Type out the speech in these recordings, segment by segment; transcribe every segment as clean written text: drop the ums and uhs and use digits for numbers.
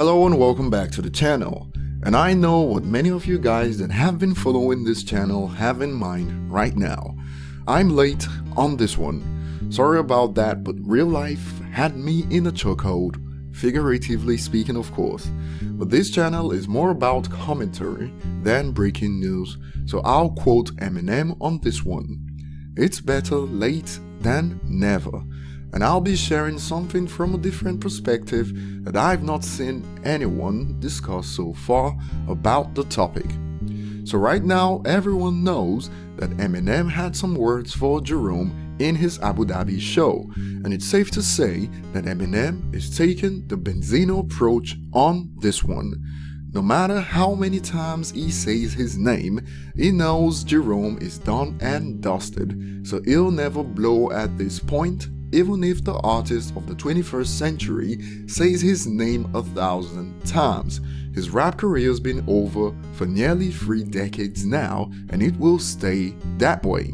Hello and welcome back to the channel. And I know what many of you guys that have been following this channel have in mind right now. I'm late on this one. Sorry about that, but real life had me in a chokehold, figuratively speaking of course. But this channel is more about commentary than breaking news, so I'll quote Eminem on this one. It's better late than never. And I'll be sharing something from a different perspective that I've not seen anyone discuss so far about the topic. So right now everyone knows that Eminem had some words for Jerome in his Abu Dhabi show, and it's safe to say that Eminem is taking the Benzino approach on this one. No matter how many times he says his name, he knows Jerome is done and dusted, so he'll never blow at this point. Even if the artist of the 21st century says his name 1,000 times. His rap career has been over for nearly 3 decades now, and it will stay that way.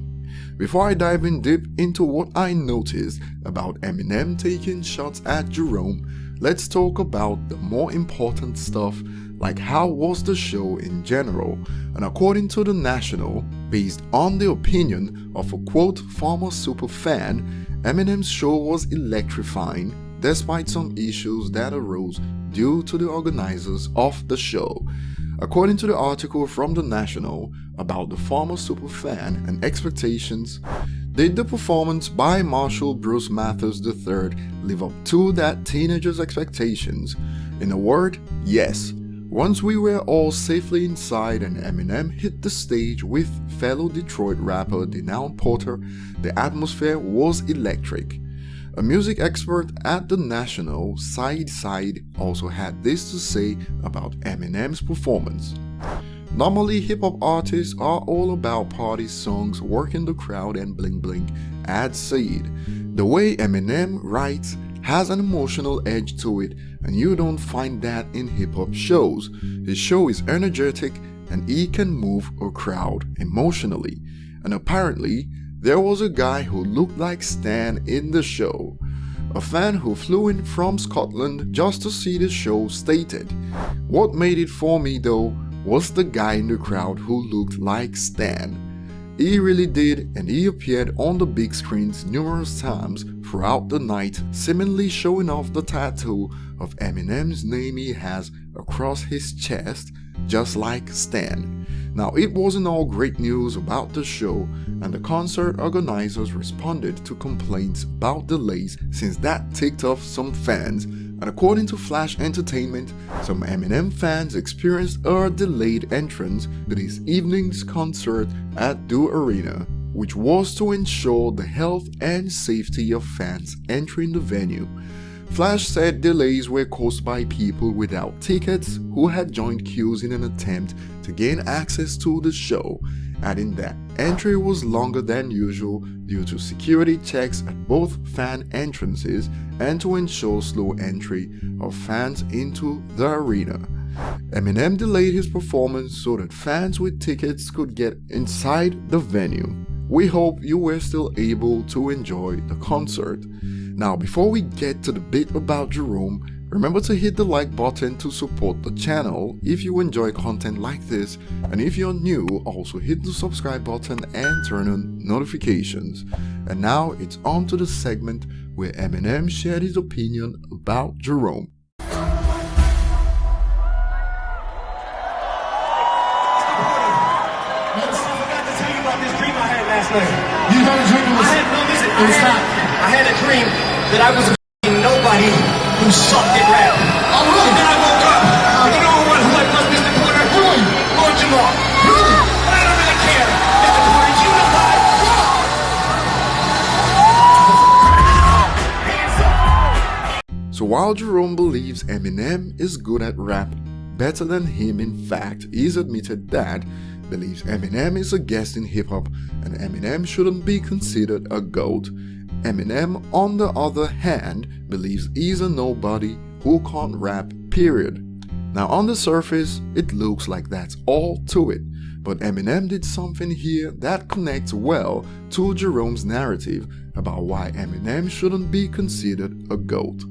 Before I dive in deep into what I noticed about Eminem taking shots at Jerome, let's talk about the more important stuff, like how was the show in general. And according to The National, based on the opinion of a quote former Superfan, Eminem's show was electrifying despite some issues that arose due to the organizers of the show. According to the article from The National about the former Superfan and expectations, did the performance by Marshall Bruce Mathers III live up to that teenager's expectations? In a word, yes. Once we were all safely inside and Eminem hit the stage with fellow Detroit rapper Denell Porter, the atmosphere was electric. A music expert at The National, Side also had this to say about Eminem's performance. Normally hip-hop artists are all about party songs, working the crowd and bling bling, adds Said. The way Eminem writes has an emotional edge to it, and you don't find that in hip-hop shows. His show is energetic and he can move a crowd emotionally. And apparently, there was a guy who looked like Stan in the show. A fan who flew in from Scotland just to see the show stated, "What made it for me though was the guy in the crowd who looked like Stan. He really did, and he appeared on the big screens numerous times throughout the night, seemingly showing off the tattoo of Eminem's name he has across his chest, just like Stan." Now, it wasn't all great news about the show, and the concert organizers responded to complaints about delays since that ticked off some fans. And according to Flash Entertainment, some Eminem fans experienced a delayed entrance to this evening's concert at the arena, which was to ensure the health and safety of fans entering the venue. Flash said delays were caused by people without tickets who had joined queues in an attempt to gain access to the show, adding that entry was longer than usual due to security checks at both fan entrances and to ensure slow entry of fans into the arena. Eminem delayed his performance so that fans with tickets could get inside the venue. We hope you were still able to enjoy the concert. Now, before we get to the bit about Jerome, remember to hit the like button to support the channel if you enjoy content like this, and if you're new, also hit the subscribe button and turn on notifications. And now it's on to the segment where Eminem shared his opinion about Jerome. Last night. You had a dream? I had a dream that I was a nobody who sucked at rap. Oh, really? And then I woke up. And you know who I was, Mr. Porter? Really? Lord Jamar. Really? But I don't really care. Mr. Porter, you know why? So while Jerome believes Eminem is good at rap, better than him in fact, he's admitted that believes Eminem is a guest in hip-hop and Eminem shouldn't be considered a GOAT. Eminem, on the other hand, believes he's a nobody who can't rap, period. Now on the surface, it looks like that's all to it, but Eminem did something here that connects well to Jerome's narrative about why Eminem shouldn't be considered a GOAT.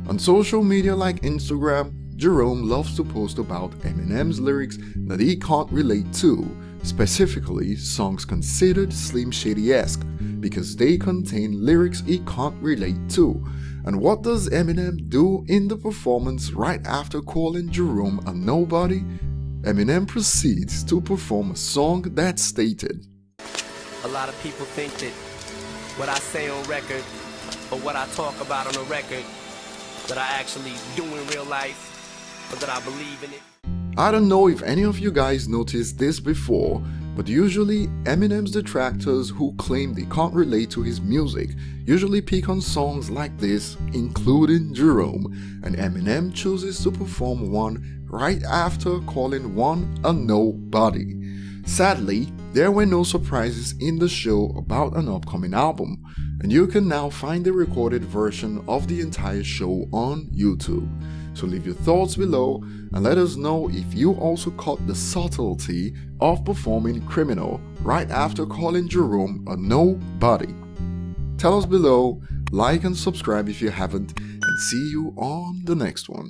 On social media like Instagram, Jerome loves to post about Eminem's lyrics that he can't relate to, specifically songs considered Slim Shady-esque, because they contain lyrics he can't relate to. And what does Eminem do in the performance right after calling Jerome a nobody? Eminem proceeds to perform a song that's stated, "A lot of people think that what I say on record or what I talk about on a record that I actually do in real life or that I believe in it." I don't know if any of you guys noticed this before, but usually Eminem's detractors who claim they can't relate to his music usually pick on songs like this, including Jerome, and Eminem chooses to perform one right after calling one a nobody. Sadly, there were no surprises in the show about an upcoming album, and you can now find the recorded version of the entire show on YouTube. So leave your thoughts below and let us know if you also caught the subtlety of performing Criminal right after calling Jerome a nobody. Tell us below, like and subscribe if you haven't, and see you on the next one.